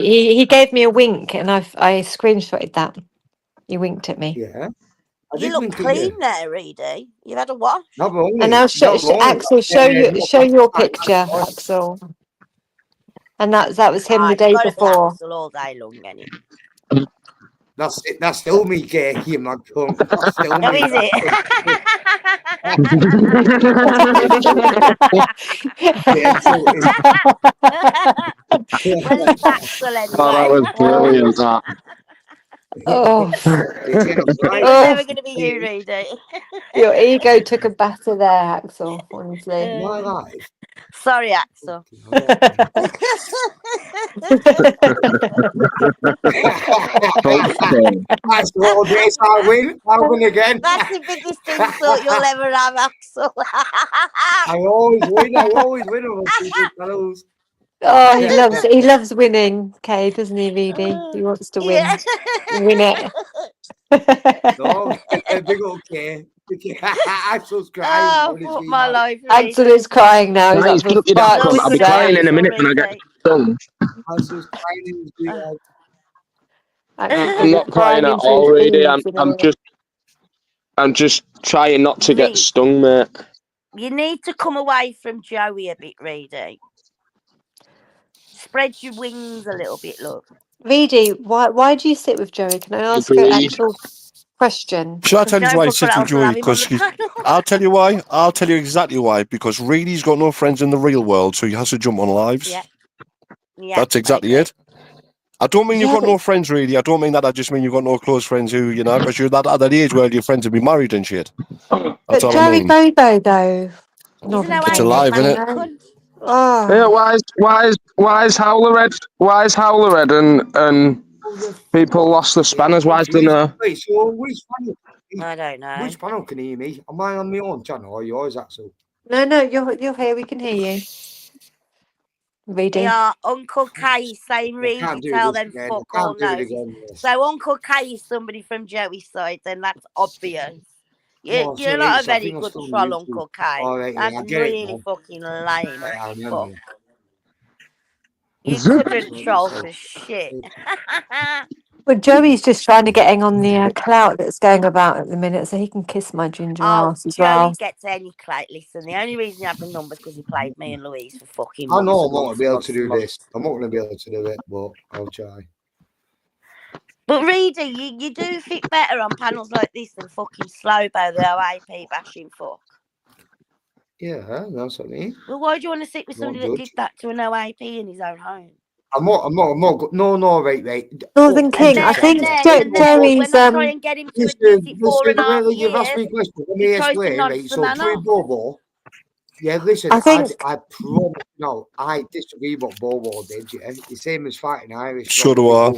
He gave me a wink, and I screenshotted that. He winked at me. Yeah. You look clean there, Reidy. You've had a wash. Not only, And now, Axel, show your picture, Axel. And that was him the day before. Axel all day long, any. That's still me, gay, you mad cunt. That's still me. Oh, is it? Well, it's Axel anyway. Oh, that was brilliant, that. It's never going to be you, Reidy. Your ego took a batter there, Axel, honestly. My life. Sorry, Axel. That's all days I win again. That's the biggest insult you'll ever have, Axel. I always win over fellows. Oh, he loves winning, Kay, doesn't he, Reidy? He wants to win. Win it. No, big old Kay. Axel's crying. Oh, my life. Axel is crying now. Nice, look at that. I'll be crying in a minute when I get done. Axel's crying in his beard. I'm not crying at all, really. I'm just trying not to get stung, mate. You need to come away from Joey a bit, Reidy. Spread your wings a little bit, look. Reidy, why do you sit with Joey? Can I ask an actual question? Shall I tell you why I sit with Joey? Because I'll tell you why. I'll tell you exactly why. Because Reidy's got no friends in the real world, so he has to jump on lives. Yeah. That's exactly it. I don't mean you've got no friends, really. I don't mean that. I just mean you've got no close friends who, because you're at that age where your friends will be married and shit. That's but all Joey I mean. Bobo, though. It's alive, isn't it? Oh. Yeah, why is Howler Red? Why is Howler Red and people lost the spanners? Why is there no? Wait, so which panel? I don't know. Which panel can hear me? Am I on my own channel or yours, Axel? No, you're here. We can hear you. Reidy. Yeah, Uncle Kay is saying Reidy, tell them fuck all no. So Uncle Kay is somebody from Joey's side, then that's obvious. You're not a very good troll, Uncle Kay. That's really fucking lame. Fuck. You couldn't troll for shit. Well, Joey's just trying to get on the clout that's going about at the minute, so he can kiss my ginger ass as well. Joey gets any clout. Listen, the only reason you have the number is because he played me and Louise for fucking. I know I'm not going to be able to do this. I'm not going to be able to do it, but I'll try. But Reidy, you do fit better on panels like this than fucking Slowbo, the OAP bashing fuck. Yeah, that's what I mean. Well, why do you want to sit with somebody that did that to an OAP in his own home? I'm not. No, right. Northern King, I think Joey's. Try and get him to admit it 4.5 years. You've asked me a question. Let me explain, right? So, Joey Bobo. Yeah, listen, I promise. No, I disagree with what Bobo did. Yeah, the same as fighting Irish. So do I.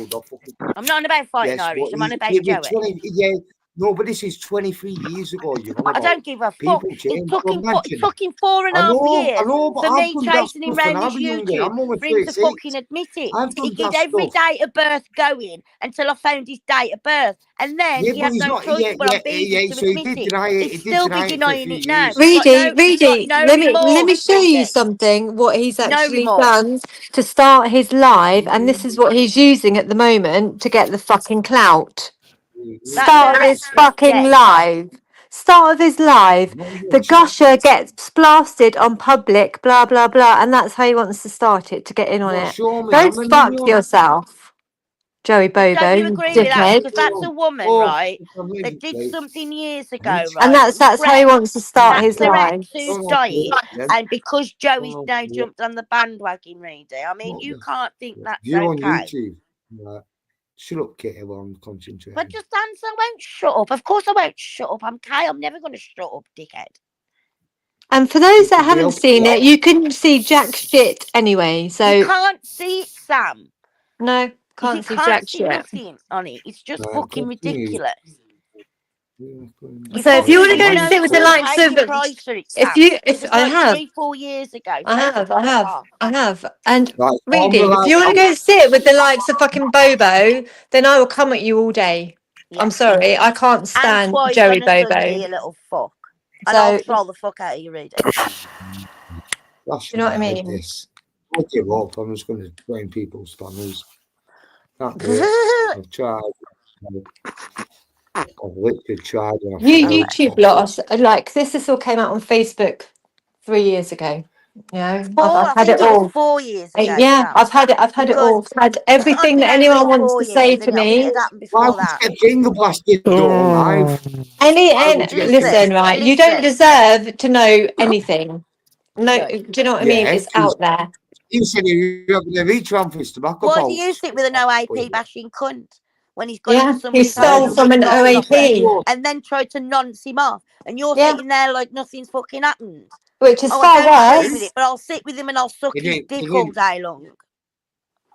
I'm not on about fighting Irish. I'm on about Joey. Yeah. No, but this is 23 years ago. I don't give a fuck. It's fucking 4.5 years for me chasing him round this YouTube for him to fucking admit it. He did every date of birth going until I found his date of birth. And then he had no choice but to admit it. He's still denying it now. Reidy, let me show you something, what he's actually done to start his live. And this is what he's using at the moment to get the fucking clout. Start of his fucking live. Start of his live. The gusher gets blasted on public, blah, blah, blah. And that's how he wants to start it, to get in on it. Don't fuck yourself, Joey Bobo. Don't you agree with that? Because that's a woman, right, that did something years ago, right? And that's how he wants to start his live. And because Joey's now jumped on the bandwagon, Reidy, I mean, you can't think that's okay. Shut up, Kitty, while I'm concentrating. But just answer, I won't shut up. Of course I won't shut up. I'm Kay. I'm never going to shut up, dickhead. And for those that haven't seen it, you couldn't see jack shit anyway. So you can't see it, Sam. No, can't see jack shit on it. It's just fucking ridiculous. So if you want to go and sit with the likes of, I have 3-4 years ago, I have, and Reidy, if you want to go and sit with the likes of fucking Bobo, then I will come at you all day. Yeah. I'm sorry, I can't stand Joey Bobo. You little fuck. And I'll troll the fuck out of you, Reidy. You know what I mean? I give up. I'm just going to blame people's spanners. I've tried. I've literally tried. YouTube lot, like this all came out on Facebook 3 years ago. You know, I've had it all. 4 years ago. Yeah, I've had it. I've had it all. I've had everything that anyone wants to say to me. Why would you get finger blasted all life? Listen, right? You don't deserve to know anything. No, do you know what I mean? It's out there. You said you're going to reach one for his tobacco. Why do you sit with an OAP bashing cunt when he's got into somebody's he stole from an OAP and then tried to nonce him off, and you're sitting there like nothing's fucking happened? Which is far worse. With it, but I'll sit with him and I'll suck his dick all day long.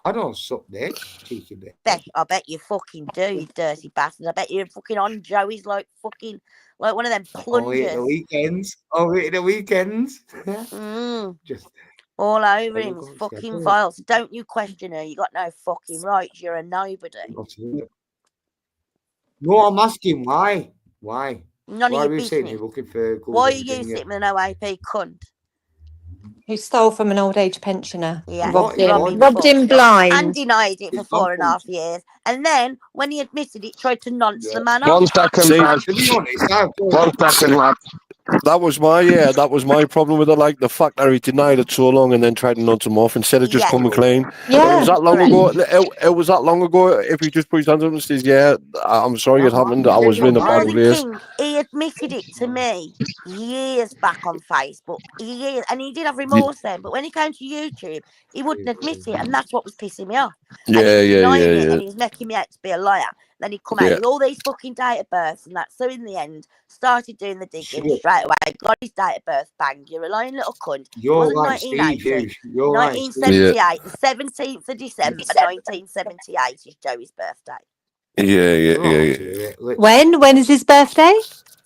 I don't suck dick, cheeky dick. I bet you fucking do, you dirty bastard. I bet you're fucking on Joey's like fucking like one of them plungers. Only at the weekends. Just all over him, his fucking files. Don't you question her? You got no fucking rights. You're a nobody. No, I'm asking why. Why? None of your business. Why are you sitting with an OAP cunt? Who stole from an old age pensioner? Yeah, robbed him blind. And denied it for 4.5 years. And then, when he admitted it, tried to nonce the man off. 1 second, lad. 1 second, lad. That was my problem with it. Like the fact that he denied it so long and then tried to nonce him off instead of just coming clean. Yeah, it was that long ago. It was that long ago. If he just put his hands up and says, "Yeah, I'm sorry it happened. I was in a bad place." He admitted it to me years back on Facebook. Years, and he did have remorse then. But when he came to YouTube, he wouldn't admit it, and that's what was pissing me off. Yeah. And he was making me out to be a liar. Then he'd come out with all these fucking date of births and that. So in the end, started doing the digging straight away. Got his date of birth, bang. You're a lying little cunt. You're like 1980. You're 1978, the 17th of December, 1978 is Joey's birthday. Yeah. When is his birthday?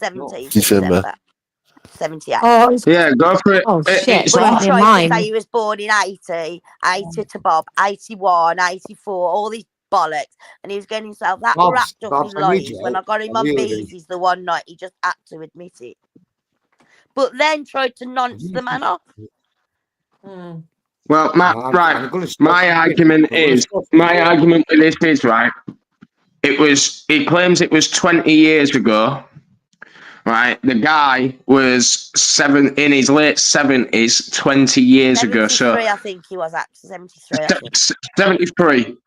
17th December. 78. Oh, yeah, go for it. Oh, shit. He tried to say he was born in 80 to Bob, 81, 84, all these bollocks, and he was getting himself that wrapped up in lies. When I got him on Beezy's the one night, he just had to admit it. But then tried to nonce the man off. Well, my argument with this is, right, he claims it was 20 years ago, right? The guy was in his late 70s, 20 years ago. So I think he was actually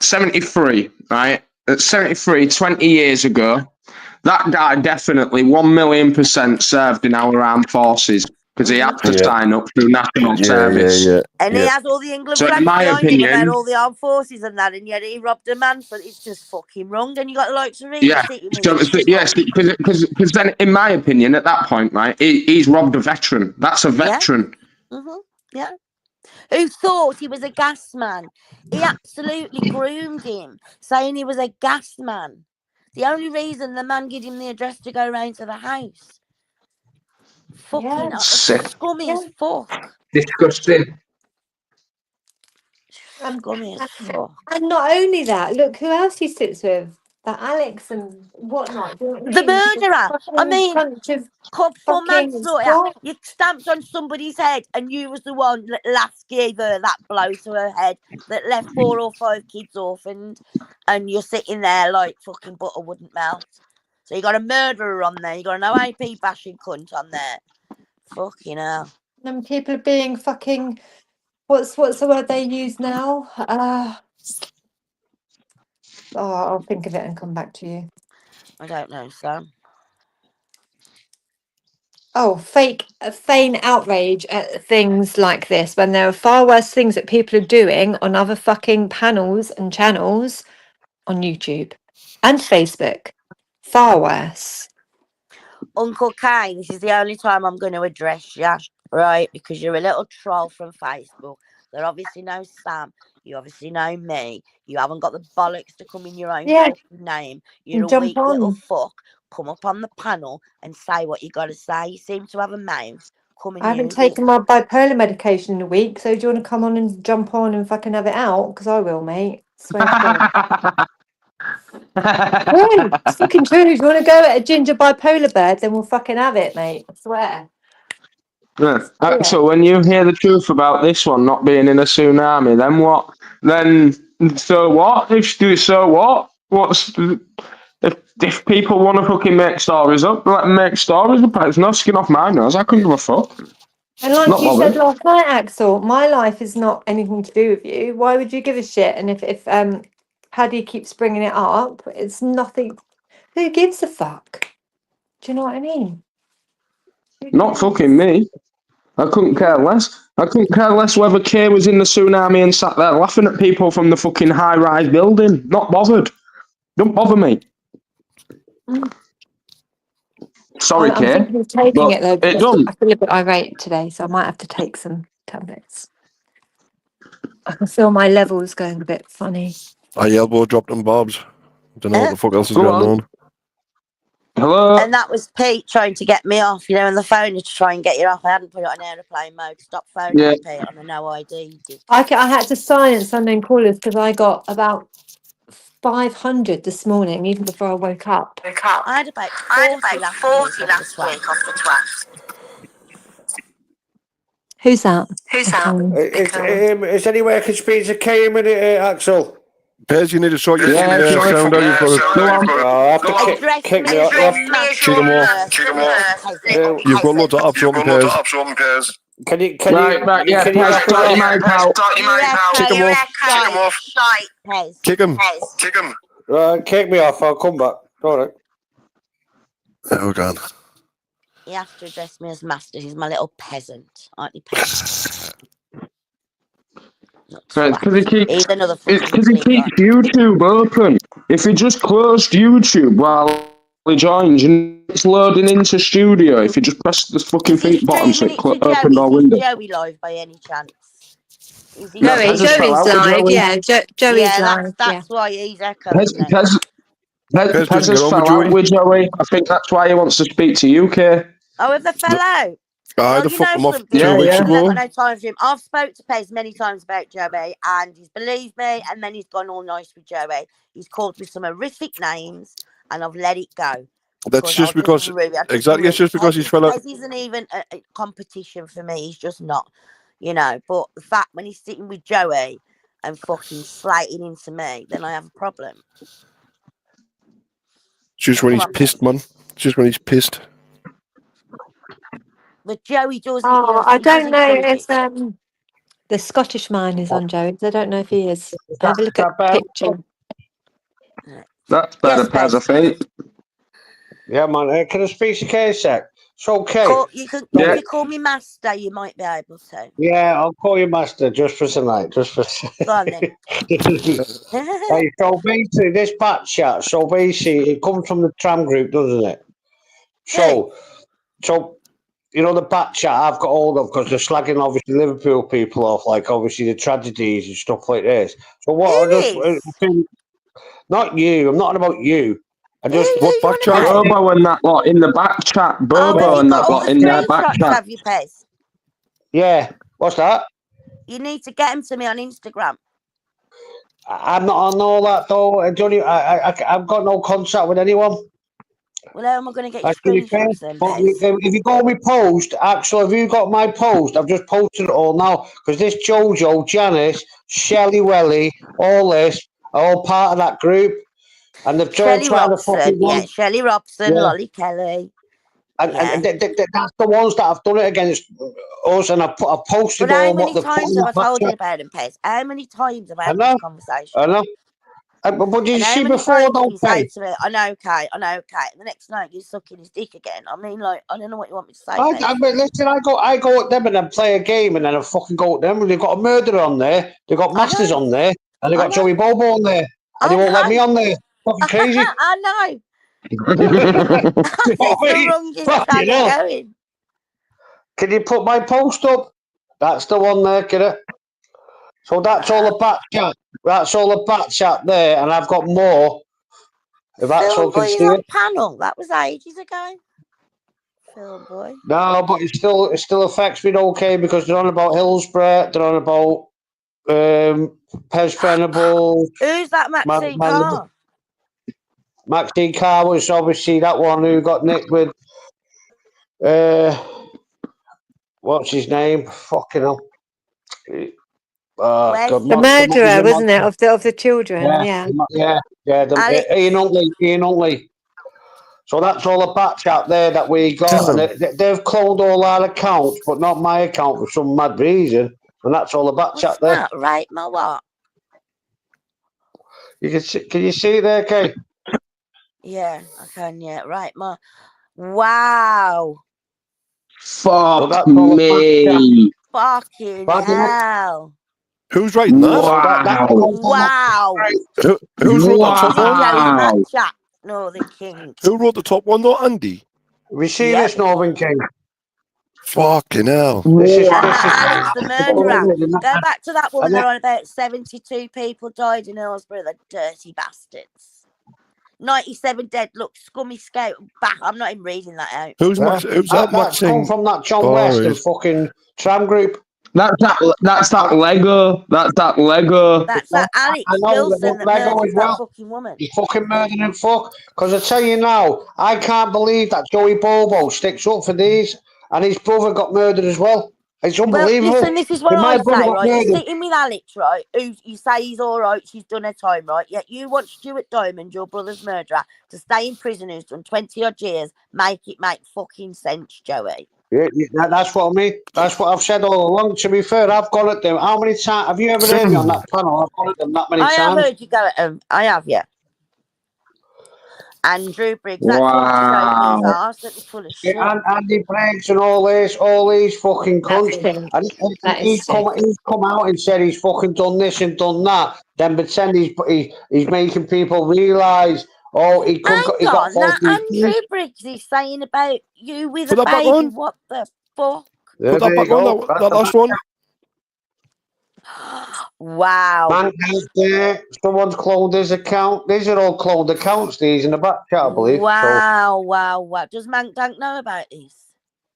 73, right? At 73, 20 years ago, that guy definitely 1,000,000% served in our armed forces because he had to sign up through national service. And he has all the England so flags behind him about all the armed forces and that, and yet he robbed a man. So it's just fucking wrong. And you got the likes of reidy. Yes, because then, in my opinion, at that point, right, he's robbed a veteran. That's a veteran. Yeah. Who thought he was a gas man? He absolutely groomed him, saying he was a gas man. The only reason the man gave him the address to go round to the house. Fucking scummy as fuck. Disgusting. Scummy as fuck. And not only that, look who else he sits with. That Alex and whatnot. The murderer. I mean, for manslaughter. You stamped on somebody's head, and you was the one that last gave her that blow to her head that left 4 or 5 kids orphaned, and you're sitting there like fucking butter wouldn't melt. So you got a murderer on there. You got an OAP bashing cunt on there. Fucking hell. And people are being fucking. What's the word they use now? I'll think of it and come back to you. I don't know, Sam. Oh, feign outrage at things like this when there are far worse things that people are doing on other fucking panels and channels on YouTube and Facebook. Far worse. Uncle Kane, this is the only time I'm going to address you, right? Because you're a little troll from Facebook that obviously knows Sam. You obviously know me. You haven't got the bollocks to come in your own name. You're a weak little fuck. Come up on the panel and say what you got to say. You seem to have a mouth. I haven't taken my bipolar medication in a week, so do you want to come on and jump on and fucking have it out? Because I will, mate. Swear to God. Yeah, it's fucking true. If you want to go at a ginger bipolar bird, then we'll fucking have it, mate. I swear. So when you hear the truth about this one not being in a tsunami, then what? Then So what? So what? If people want to fucking make stories up, let them make stories up. It's no skin off my nose. I couldn't give a fuck. And like Not you bothered. said last night, Axel, my life is not anything to do with you. Why would you give a shit? And if Paddy keeps bringing it up, it's nothing. Who gives a fuck? Do you know what I mean? Not fucking me. I couldn't care less. I couldn't care less whether Kay was in the tsunami and sat there laughing at people from the fucking high-rise building. Not bothered. Don't bother me. Sorry, I'm Kay. thinking of taking it though, because done. I feel a bit irate today, so I might have to take some tablets. I can feel my levels going a bit funny. I elbow dropped them bobs. Don't know what the fuck else is going on. Hello. And that was Pete trying to get me off, on the phone to try and get you off. I hadn't put it on aeroplane mode. Stop phoning me, Pete, on a no ID. I had to silence unknown callers because I got about 500 this morning, even before I woke up. I had about 40 last week off the twat. Who's that? Is anywhere I can speak to Kay a minute, Axel? Pez, you need to sort your sound out. You've got to kick me off. Cheat them off. You've got lots of apps open, Pez. Can you Pez, start your mic out. Kick him off. Kick him. Kick me off. I'll come back. All right. Oh, God. You have to address me as master. He's my little peasant, aren't you, peasant? Because he keeps YouTube open. If he just closed YouTube while he joins, it's loading into studio. If you just press the fucking feet bottom, so it opened our window. Is Joey live by any chance? Joey's live. Yeah, Joey's live. That's why he's echoing. Pez has fell out with Joey. I think that's why he wants to speak to you, Kay. Oh, if they fell out? They fucked him off 2 weeks ago. No time for him. I've spoke to Pez many times about Joey, and he's believed me, and then he's gone all nice with Joey. He's called me some horrific names, and I've let it go. That's just because... Exactly, it's just because he's fell out. Pez isn't even a competition for me. He's just not, But the fact when he's sitting with Joey and fucking slating into me, then I have a problem. Just when he's pissed, man. Just when he's pissed. But Joey does. I don't know if the Scottish man is on Joey's. I don't know if he is. Have a look at the picture. That's better, Pez, I think. Yeah, man. Can I speak to Kay a sec? It's okay. If you call me master, you might be able to. Yeah, I'll call you master just for tonight. Go on then. Hey, so basically, this bat chat, it comes from the tram group, doesn't it? So, the bat chat I've got hold of, because they're slagging obviously Liverpool people off, like obviously the tragedies and stuff like this. So what? Not you. I'm not on about you. What back chat? Bobo and that lot in the back chat. Bobo and that lot in their back chat. Have you, Pez? Yeah. What's that? You need to get them to me on Instagram. I'm not on all that though. I've got no contact with anyone. Well, how am I going to get your screenshots then, Pez? If you go on my post, actually, have you got my post? I've just posted it all now because this Jojo, Janice, Shelly Welly, all this are all part of that group. And they've trying to fucking Shelley Robson, Lolly Kelly. And that's the ones that I've done it against us, and I've posted all what the... How many times have I told you about him, Pez? How many times have I had this conversation? I know. But did you see before, don't say to me, I know, Kate. And the next night you're sucking his dick again. I mean, like, I don't know what you want me to say. Listen, I go at them and then play a game, and then I fucking go at them. And they've got a murderer on there, they've got Masters on there, and they've got Joey Bobo on there, and they won't let me on there. Fucking crazy. I know. Going. Can you put my post up? That's the one there, get it? So that's all the bat chat. That's all the bat chat there, and I've got more. If that's all can see it. Panel. That was ages ago. Film boy. No, but it still affects me okay because they're on about Hillsborough, they're on about Pez Venables. Who's that Maxine Carr? Maxine Carr was obviously that one who got nicked with what's his name? Fucking hell. The murderer, wasn't it, of the children? Yeah. Ian Huntley. So that's all the batch out there that we got, and they've cloned all our accounts, but not my account for some mad reason, and that's all the batch out there. Right, my what? You can you see it there, Kay? Yeah, I can. Yeah, right, my. Wow. Fuck me. Fucking hell. Who's writing that? Wow. Who's wrote that top one? In that chat, Northern King. Who wrote the top one though? Andy. We see this, Northern King. Fucking hell. This is Alex the murderer. Go back to that one. They're on about 72 people died in Hillsborough. The dirty bastards. 97 dead. Look, scummy scout. Back. I'm not even reading that out. Who's that? That's come from that John West and fucking tram group. That's that Lego. That's that Lego. That's that Alex Wilson that murdered that fucking woman. He's fucking murdering fuck. Because I tell you now, I can't believe that Joey Bobo sticks up for these, and his brother got murdered as well. It's unbelievable. Well, listen, this is what I say, right? You're sitting with Alex, right? Who you say he's all right, she's done her time, right? Yet you want Stuart Diamond, your brother's murderer, to stay in prison who's done 20 odd years. Make fucking sense, Joey. Yeah, that's what I mean. That's what I've said all along. To be fair, I've gone at them. How many times have you ever heard me on that panel? I've gone at them that many times. I have heard you go at them. I have, yeah. Andrew Briggs, that's what his arse, that was full of shit. Andy Briggs and all these fucking cunts. And he's come out and said he's fucking done this and done that. Then pretend he's making people realise. He got Andrew Briggs is saying about you with a baby. What the fuck? Put that back on, that last one. Wow. Someone's cloned his account. These are all cloned accounts, these in the back chat, I believe. Wow. Does Mank Dank know about this?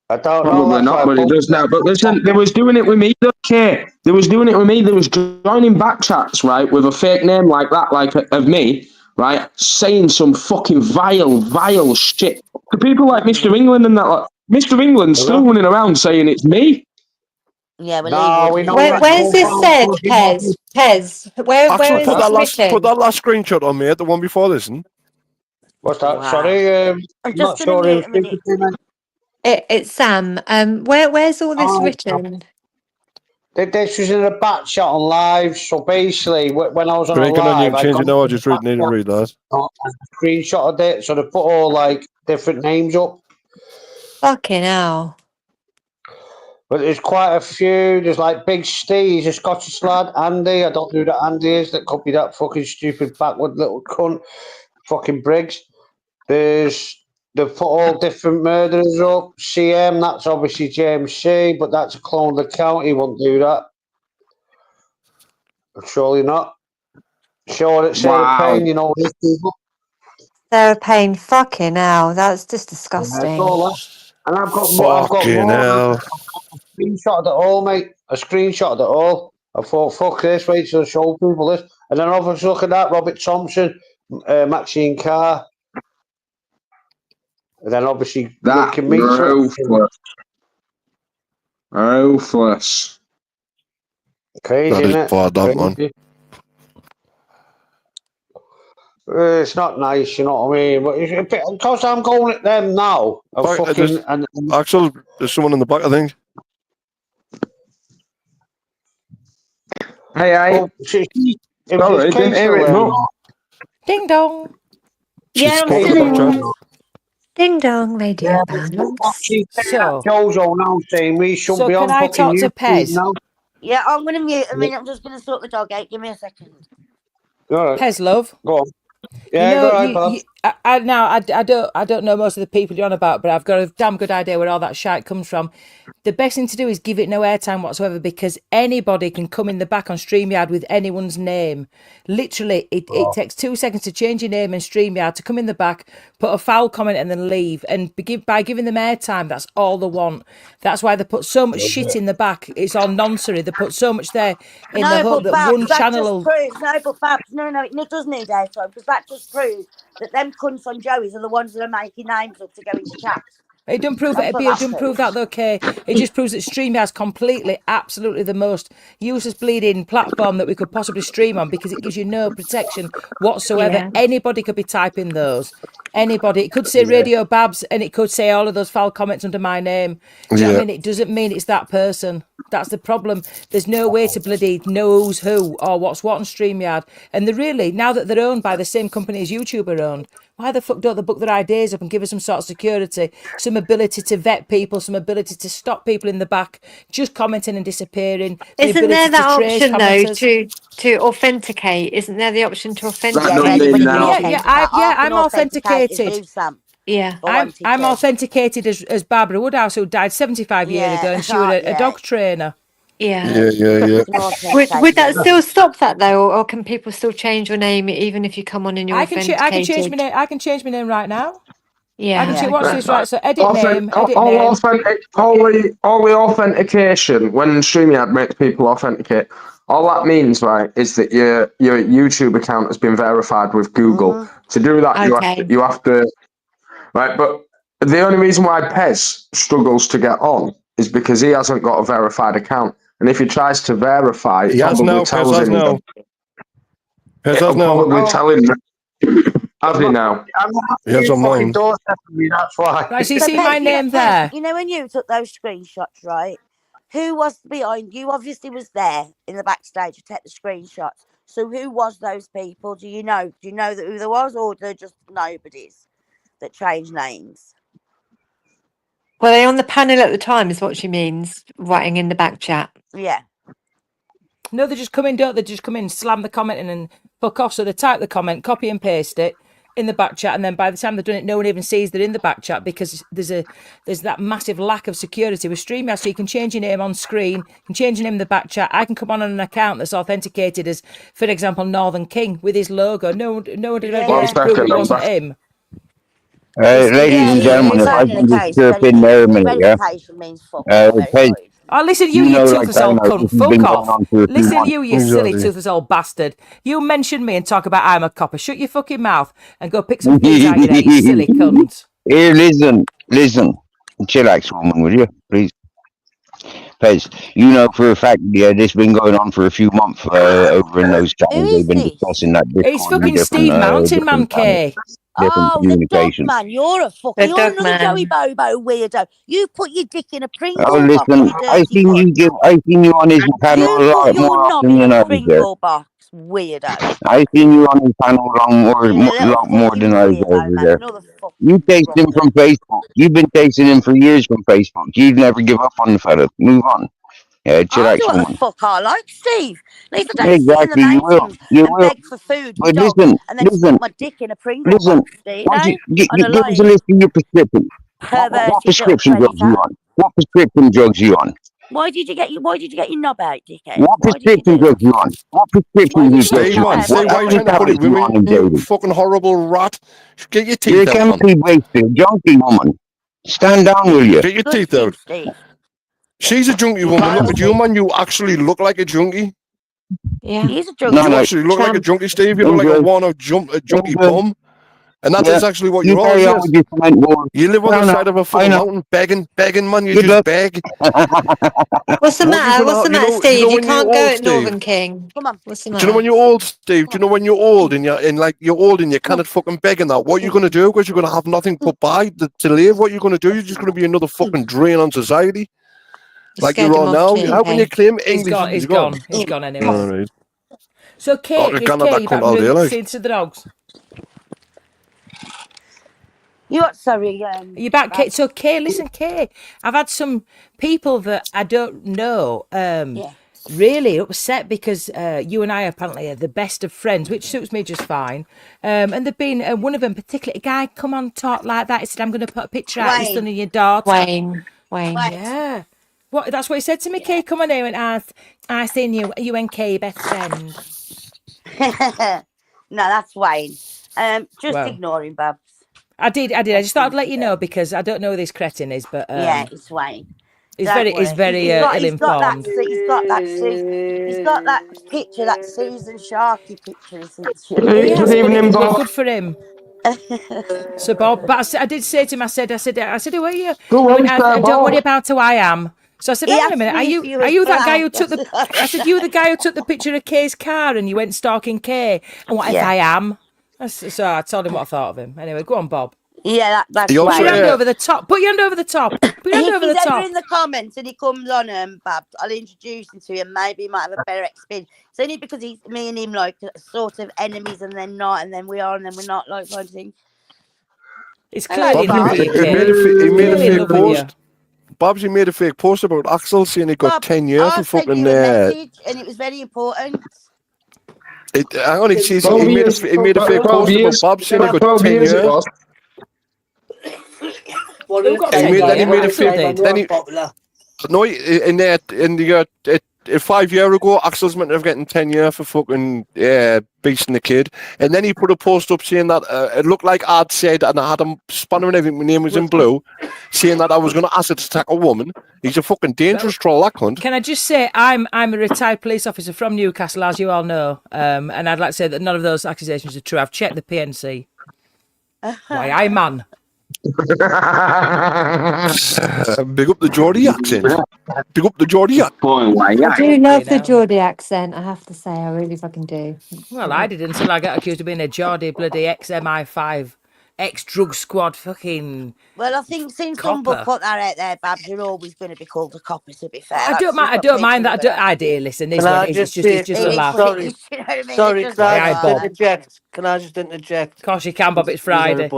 I don't know. Probably not, but he does now. But listen, they was doing it with me, okay? They was doing it with me. They was joining back chats, right, with a fake name like that, like of me, right, saying some fucking vile shit. To people like Mr. England and that, like, Mr. England's still running around saying it's me. Yeah, well, we know. Where's this said, Pez? Where is this put that last screenshot on me, the one before this. What's that? Wow. Sorry, I'm just not sure. A minute. It's Sam. Where's all this written? This was in a back chat on live. So basically, when I was on a live, I change it now. I just need to read that. I screenshotted it, so they put all like different names up. Fucking hell. But there's quite a few. There's like Big Steve, he's a Scottish lad. Andy, I don't know who that Andy is. That could be that fucking stupid backward little cunt. Fucking Briggs. They've put all different murderers up. CM, that's obviously James C, but that's a cloned account. He won't do that. Surely not. Sarah Payne, you know these people. Sarah Payne, fucking hell. That's just disgusting. And I've got more. I screenshotted it all, mate. I screenshotted it all. I thought, fuck this, wait till I show people this. And then obviously look at that, Robert Thompson, Maxine Carr. And then obviously that ruthless. Crazy, isn't it? Far down, man. It's not nice, you know what I mean? But because I'm going at them now. Axel, there's someone in the back, I think. Hey. Sorry, didn't hear it. No. Ding dong. Yeah, ding dong, radio. So, Jojo now saying we should be on fucking talk to Pez now. Yeah, I'm going to mute. I mean, I'm just going to sort the dog out. Give me a second. All right. Pez, love. Go on. Yeah, I don't know most of the people you're on about, but I've got a damn good idea where all that shite comes from. The best thing to do is give it no airtime whatsoever, because anybody can come in the back on StreamYard with anyone's name. Literally, it takes 2 seconds to change your name in StreamYard, to come in the back, put a foul comment and then leave. And by giving them airtime, that's all they want. That's why they put so much shit in the back. It's all nonsense. They put so much there in the hope that one channel will... It does need airtime, because that just proves that them cunts on Joey's are the ones that are making names up to go into chat. It doesn't prove it. It doesn't prove that though, Kay. It just proves that StreamYard's completely, absolutely the most useless bleeding platform that we could possibly stream on because it gives you no protection whatsoever. Yeah. Anybody could be typing those. Anybody. It could say Radio Babs and it could say all of those foul comments under my name. Do you know what I mean? It doesn't mean it's that person. That's the problem. There's no way to bloody know who's who or what's what on StreamYard. And they're really, now that they're owned by the same company as YouTube are owned, why the fuck don't they book their ideas up and give us some sort of security, some ability to vet people, some ability to stop people in the back just commenting and disappearing? Isn't there that option though to authenticate? Isn't there the option to authenticate? I'm authenticated. Yeah, I'm authenticated as Barbara Woodhouse, who died 75 years ago, and she was a dog trainer. Yeah. Would that still stop that though, or can people still change your name even if you come on and you're authenticated? I can change my name. I can change my name right now. Yeah. I can change. Watch this, right? So edit name. Edit name. Only authentication when StreamYard makes people authenticate. All that means, right, is that your YouTube account has been verified with Google. To do that, you have to. Right, but the only reason why Pez struggles to get on is because he hasn't got a verified account. And if he tries to verify, he has now. Pez has now. Pez has now. Probably tell him. Has he now? Yes, I'm mine. That's why. Right, so you see my name there. You know when you took those screenshots, right? Who was behind you? Obviously was there in the backstage to take the screenshots. So who was those people? Do you know? Do you know who there was, or they're just nobodies that changed names? Were they on the panel at the time, is what she means, writing in the back chat? Yeah. No, they just come in, don't they? Just come in, slam the comment in and fuck off. So they type the comment, copy and paste it in the back chat, and then by the time they've done it, no one even sees they're in the back chat because there's that massive lack of security with StreamYard. So you can change your name on screen, you can change your name in the back chat. I can come on an account that's authenticated as, for example, Northern King with his logo. No one did ever prove it wasn't him. Ladies and gentlemen, if I can just chirp in there a minute, yeah? Oh, listen, you toothless old cunt, fuck off. Listen, you silly toothless old bastard. You mention me and talk about I'm a copper. Shut your fucking mouth and go pick some peas out your head, you silly cunt. Here, listen. Chillax, woman, will you, please? Pez, you know for a fact, this has been going on for a few months over in those channels. They've been discussing that. It's fucking Steve Mountain Man, Kay. Oh, the dog man, you're another Joey Bobo weirdo. You put your dick in a Pringle box. Oh, listen, I seen you on his panel a lot more often than I was there. Box, weirdo. I seen you on his panel a lot more than I was over there. You tasted him from Facebook. You've been tasting him for years from Facebook. You'd never give up on the fella. Move on. I do what the fuck I like, Steve. At least I don't sit in the mountains and beg for food but listen, and then stick my dick in a Pringle box, Steve. Give us a list of your prescription. What prescription drugs you on? What prescription drugs you on? Why did you get your knob out, dickhead? What prescription drugs you on? What prescription drugs you on? Why are you trying to put it with you fucking horrible rat? Get your teeth out. You're a chemically wasted junkie woman. Stand down, will you? Get your teeth out. She's a junkie woman. Look at you, man. You actually look like a junkie. Yeah, he's a junkie. You actually look like a junkie, Steve. You look like a junkie bum. And that's exactly what you are. You live on the side of a fucking mountain begging, man. You just beg. What's the matter? What's the matter, Steve? You can't go at Northern King. Come on. What's the matter? Do you know when you're old, Steve? Do you know when you're old and you're old and you can't fucking beg and that? What are you going to do? Because you're going to have nothing put by to live. What are you going to do? You're just going to be another fucking drain on society. Like you're on now. How can you claim English? He's gone anyway. Right. So, Kate, you're back to the dogs. You what? Sorry. You're back, Kate. So, Kay, listen, Kay. I've had some people that I don't know really upset because you and I apparently are the best of friends, which suits me just fine. And they've been one of them, particularly a guy, come on, talk like that. He said, "I'm going to put a picture out of your son and your daughter." Wayne. Yeah. What? That's what he said to me, Kay. Come on here and I seen you and Kay best friend. No, that's Wayne. Ignore him, Babs. I did. I just thought I'd let you know because I don't know who this cretin is, but yeah, it's Wayne. He's very ill-informed. He's got that picture, that Susan Sharkey picture. Good for him. So Bob, but I did say to him, I said, who are you? Who He is went, that, don't worry Bob? about who I am. So I said, He hang on a asked minute, me if are was you that guy who black. took the? I said, you were the guy who took the picture of Kay's car and you went stalking Kay. And what if Yeah. I am? So I told him what I thought of him. Anyway, go on, Bob. Yeah, that's He Put also, your hand right. over the top. Put your hand over the top. Put your hand If over he's the ever top. in the comments and he comes on, Babs, I'll introduce him to him. Maybe he might have a better experience. It's only because me and him like sort of enemies, and then not, and then we are, and then we're not, like kind of thing. It's Hello, clearly in love Bob. with you, he Kay. made a Clearly in fake love with you. post. Babs, he made a fake post about Axel saying he got Bob, 10 years I for sent fucking. you a message, and it was very important. Hang on, he says he 12 made years. a fake 12 post about years. Babs saying he got 12 10 years it years. was. Who got He 10 made, then he years? made a Axel fake. did. Then he, no, in the 5 years ago, Axel's meant to have getting 10 years for fucking beating the kid, and then he put a post up saying that it looked like I'd said, and I had a spanner and everything. My name was in blue, saying that I was going to acid attack a woman. He's a fucking dangerous troll, that cunt. Can I just say I'm a retired police officer from Newcastle, as you all know, and I'd like to say that none of those accusations are true. I've checked the PNC. Why, I man. Big up the Geordie accent. Big up the Geordie accent. Boy, why? I do love the know. Geordie accent, I have to say. I really fucking do. Well, I did until I got accused of being a Geordie bloody ex-MI5, ex-drug squad fucking... Well, I think since Copper. Humble put that out there, Babs, you're always going to be called a copper, to be fair. I don't mind that. I do. Listen, this one is just a laugh. Sorry, you know what I mean? Sorry, It can I Aye, just Bob. interject? Can I just interject? Of course you can, Bob. It's Friday.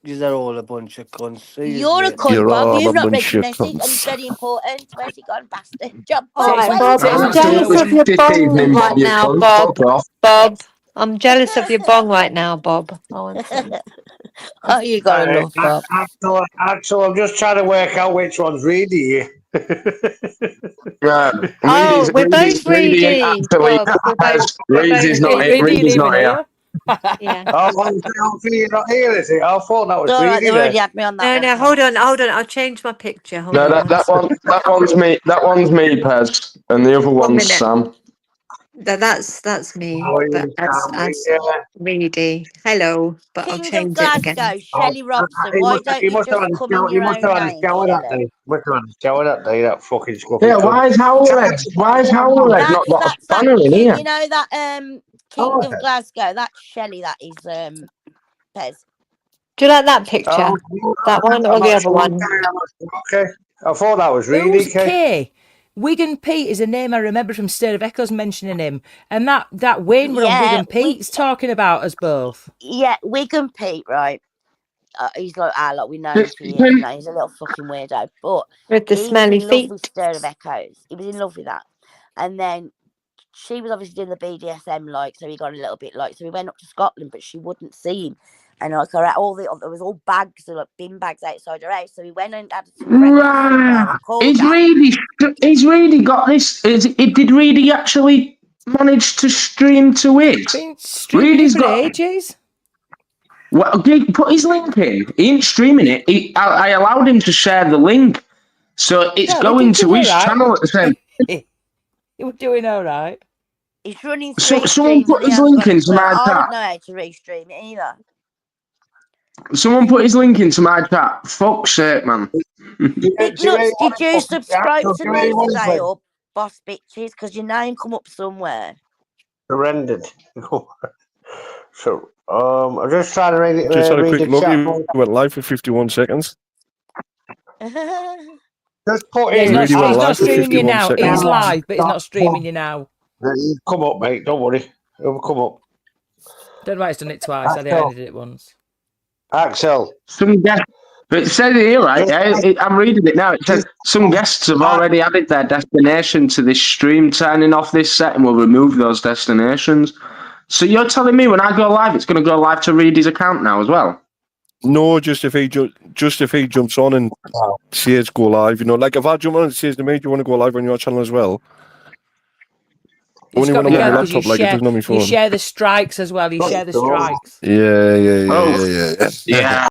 You're all a bunch of cunts. You're a cunt, You're Bob. all You've a not read bunch your of message, and it's cunts. very important. Where's he gone, bastard? Job, All Bob, right, where's Bob, he I'm gone? jealous of your This bong evening, right you now, cunt. Bob. Fuck off. Bob, I'm jealous of your bong right now, Bob. I want some. Oh, you got to love Bob. Axel, I'm just trying to work out which one's reidy. Yeah. Oh, we're both Reedy ain't reedy, actually. Bob. We're Reedy's both not reedy. here. Reedy's not here. Yeah. Oh, you're not here, is it? I thought that was It's all right, reidy they've already then. had me on that No, one. hold on. I'll change my picture. Hold No, on. that one's me. That one's me, Pez, and the other One one's minute. Sam. That's me, Oh, but you as can't, yeah. reedy. Hello, but I'll King of change it again. Glasgow, Shelley Robson. Why don't He you must have just had a come in shower. He your must own have had a name, shower that Shelley? day. Must have had a shower that day. That fucking scruffy Yeah, cunt. why is Howlett not got a That's that spanner in king, here? you know that King Oh, of okay. Glasgow. That's Shelley. That is Pez. Do you like that picture? That one or the other one? Okay. I thought that was reidy. Who's Kay? Wigan Pete is a name I remember from State of Echoes mentioning him, and that Wayne were on Wigan Pete's talking about us both. Yeah, Wigan Pete, right? He's like we know him for years. No, he's a little fucking weirdo, but With the he was smelly in love with feet. State of Echoes. He was in love with that, and then she was obviously doing the BDSM, so he got a little bit so he went up to Scotland, but she wouldn't see him. And there was all bags, bin bags outside her house. So he went and had some breakfast somewhere and called her. He's really got this. Did Reedy actually manage to stream to it? Been streaming for ages. Well, put his link in. He ain't streaming it. I allowed him to share the link, so it's going to his channel at the same. He was doing all right. He's running someone put his link into my I chat. wouldn't know how to restream it either. Someone put his link into my chat. Fuck's sake, man. Did you subscribe to me today or Boss Bitches? Because your name come up somewhere. Surrendered. So, I'm just trying to read it. Just had a read quick the look. chat. He went live for 51 seconds. Just put He's in. not live for streaming you 51 now. seconds. He's live, but he's not streaming you now. He'll come up, mate. Don't worry. He'll come up. Don't know why it's done it twice. I only did it once. Axel. Some guests. It says here, right? I'm reading it now. It says some guests have already added their destination to this stream. Turning off this setting will remove those destinations. So you're telling me when I go live, it's going to go live to Reedy's account now as well? No, just if he jumps on and says go live, like if I jump on and says to me, do you want to go live on your channel as well? It's Only when I'm on my laptop, you it doesn't on my phone. You share the strikes as well. You share the strikes. Yeah.